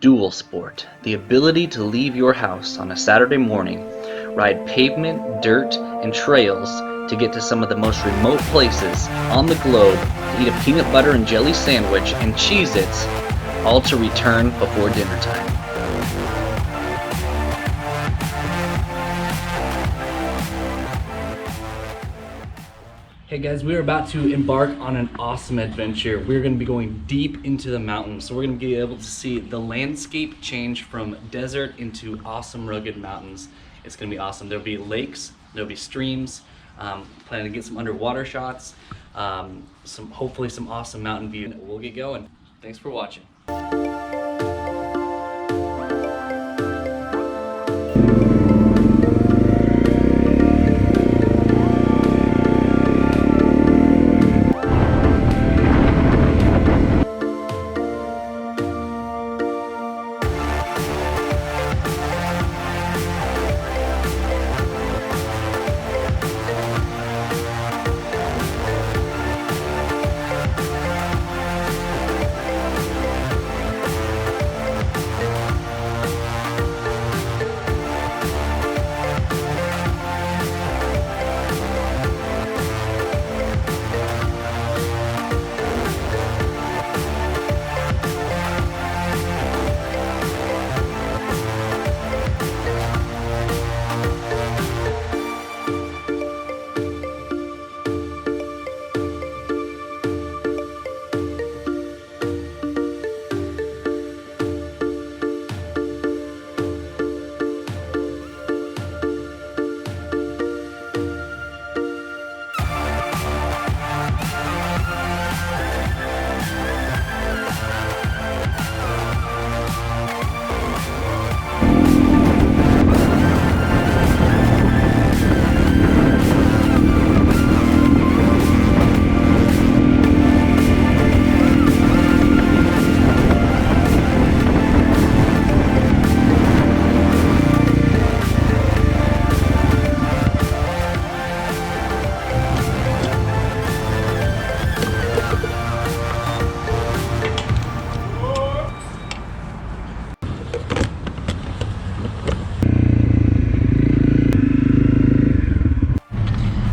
Dual sport, the ability to leave your house on a Saturday morning, ride pavement, dirt, and trails to get to some of the most remote places on the globe to eat a peanut butter and jelly sandwich and Cheez-Its, all to return before dinner time. Hey guys, we are about to embark on an awesome adventure. We're going to be going deep into the mountains. So we're going to be able to see the landscape change from desert into awesome rugged mountains. It's going to be awesome. There'll be lakes, there'll be streams, planning to get some underwater shots, hopefully some awesome mountain view. We'll get going. Thanks for watching.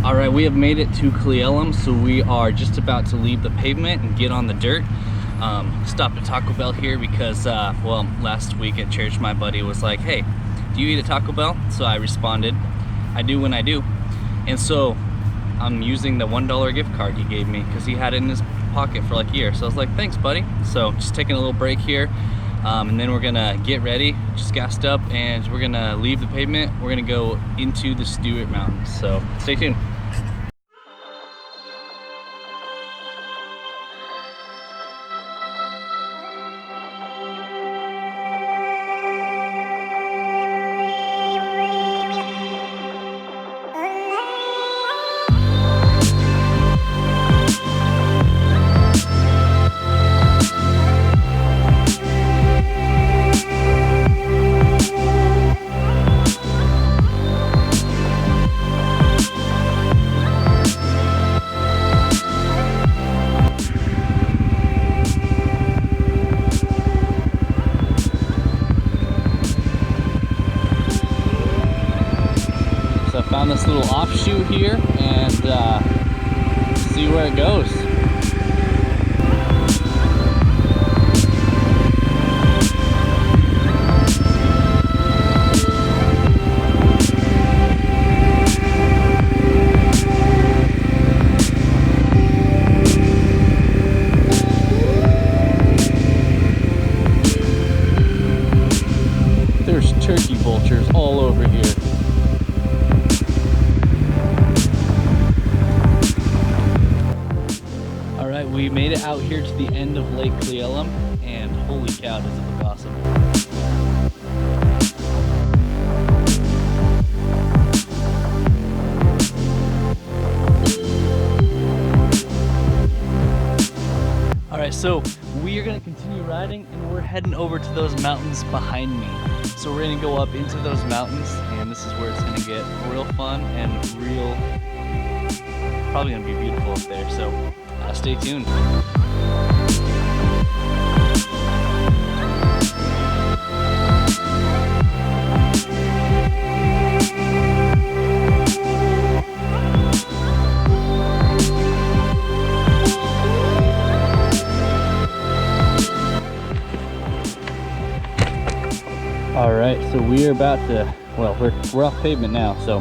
Alright, we have made it to Cle Elum, so we are just about to leave the pavement and get on the dirt. Stopped at Taco Bell here because, well, last week at church my buddy was like, hey, do you eat at Taco Bell? So I responded, I do when I do. And so I'm using the $1 gift card he gave me because he had it in his pocket for like a year. So I was like, thanks buddy. So just taking a little break here. And then we're gonna get ready, just gassed up, and we're gonna leave the pavement. We're gonna go into the Stewart Mountains. So stay tuned. Found this little offshoot here and see where it goes. There's turkey vultures all over here. We made it out here to the end of Lake Cle Elum, and holy cow, does it look awesome. Alright, so we are going to continue riding, and we're heading over to those mountains behind me. So we're going to go up into those mountains, and this is where it's going to get real fun and probably going to be beautiful up there. So stay tuned. All right, so we're about to, well, we're off pavement now, so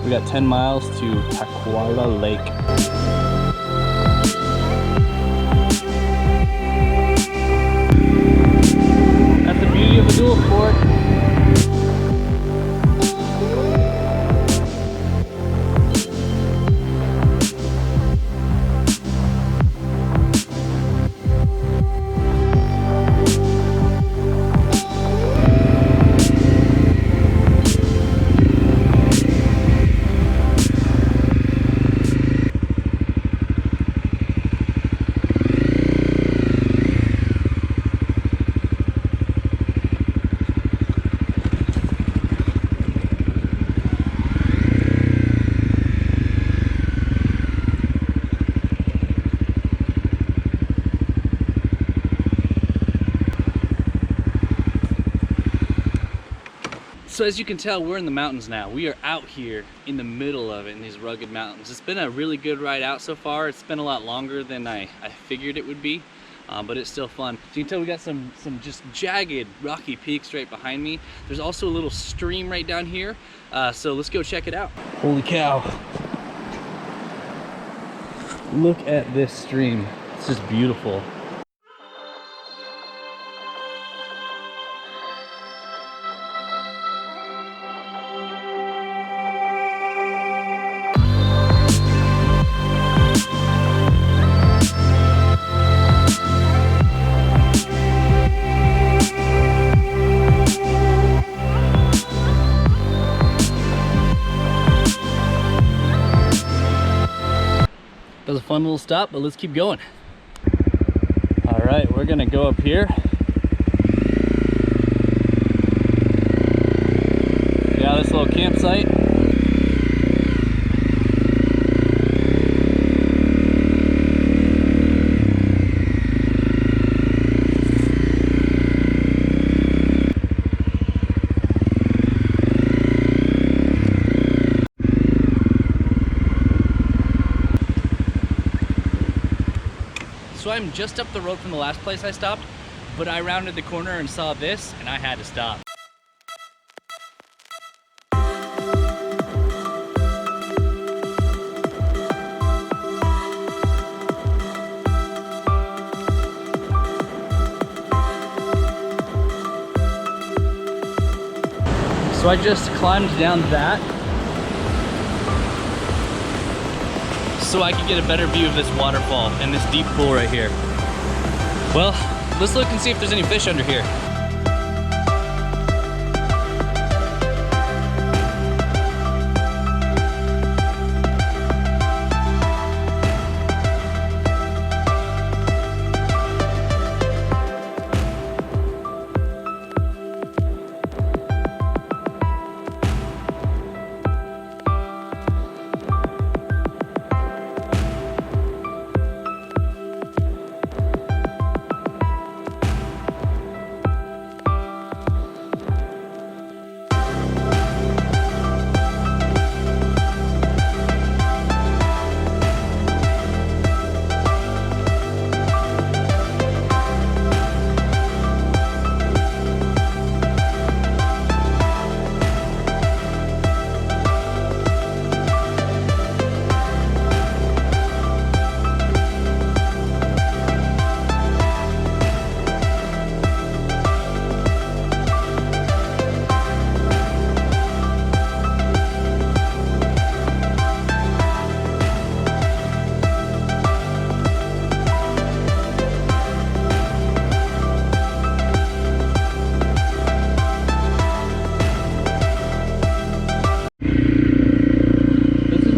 we got 10 miles to Taquala Lake. That's the beauty of a dual sport. So as you can tell, we're in the mountains now. We are out here in the middle of it in these rugged mountains. It's been a really good ride out so far. It's been a lot longer than I figured it would be, but it's still fun. So you can tell we got some just jagged rocky peaks right behind me. There's also a little stream right down here. So let's go check it out. Holy cow. Look at this stream. It's just beautiful. That was a fun little stop, but let's keep going. All right, we're gonna go up here. Yeah, this little campsite. So I'm just up the road from the last place I stopped, but I rounded the corner and saw this, and I had to stop. So I just climbed down that so I could get a better view of this waterfall and this deep pool right here. Well, let's look and see if there's any fish under here.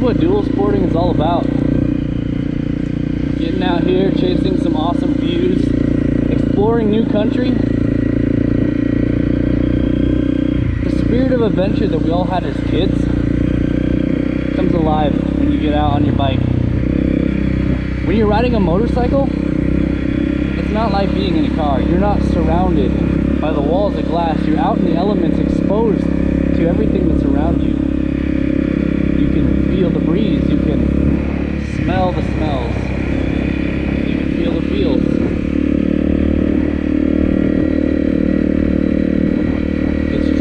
What dual sporting is all about. Getting out here, chasing some awesome views, exploring new country. The spirit of adventure that we all had as kids comes alive when you get out on your bike. When you're riding a motorcycle, it's not like being in a car. You're not surrounded by the walls of glass. You're out in the elements, exposed to everything that's around you. You can feel the breeze, you can smell the smells, you can feel the feels. It's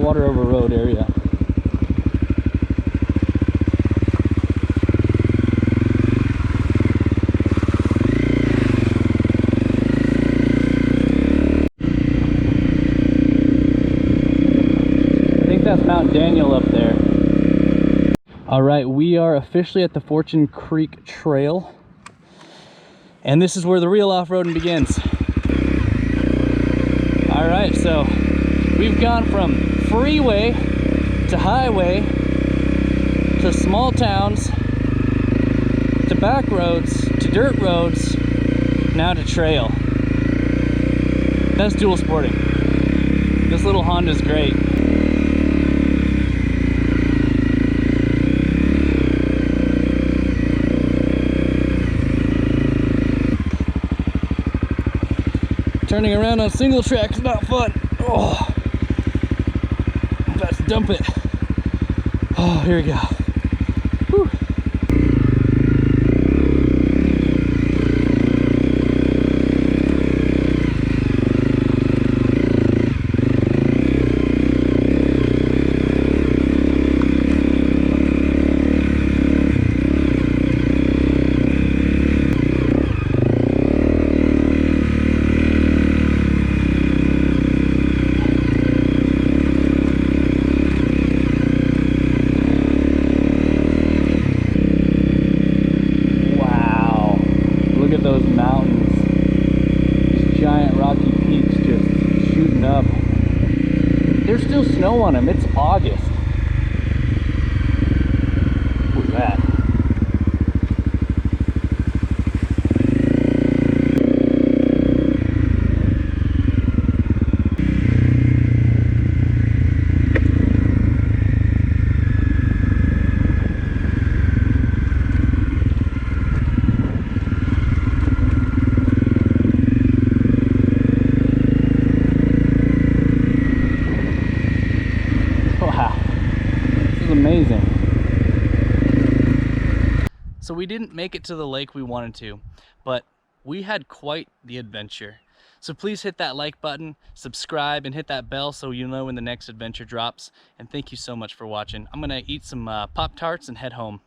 water over road area. I think that's Mount Daniel up there. All right, we are officially at the Fortune Creek Trail. And this is where the real off-roading begins. All right, so we've gone from freeway to highway to small towns to back roads to dirt roads, now to trail. That's dual sporting. This little Honda's great. Turning around on single track is not fun. Oh, let's dump it. Oh, here we go. Whew. Those mountains, these giant rocky peaks just shooting up. There's still snow on them. It's August. Look at that. Amazing. So we didn't make it to the lake we wanted to, but we had quite the adventure. So please hit that like button, subscribe, and hit that bell so you know when the next adventure drops. And thank you so much for watching. I'm gonna eat some Pop-Tarts and head home.